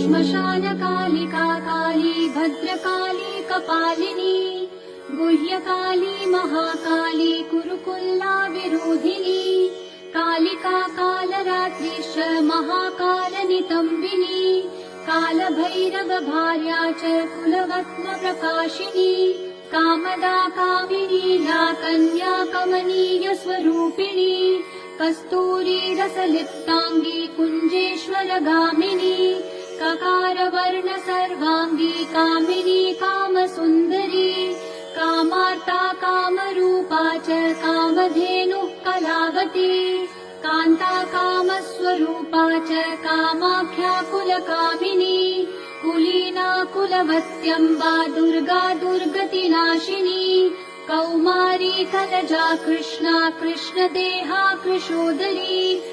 श्मशानकालिका काली भद्रकाली कपालिनी गुह्यकाली महाकाली कुरुकुल्ला विरोधिनी कालिका कालरात्रिश्च महाकालनितम्बिनी कालभैरव भार्या च कुलरत्न प्रकाशिनी कामदा कामिनी कन्या कमनीय स्वरूपिणी कस्तूरी रसलिप्तांगी कुंजेश्वर गामिनी ककार वर्ण सर्वांगी कामिनी कामसुंदरी कामार्ता कामरूपा च कामधेनुः कलावती कान्ता कामस्वरूपा च कामाख्या कुलकामिनी कुलीना कुलवत्यम्बा दुर्गा दुर्गतिनाशिनी कौमारी कलजा कृष्णा कृष्णदेहा कृशोदरी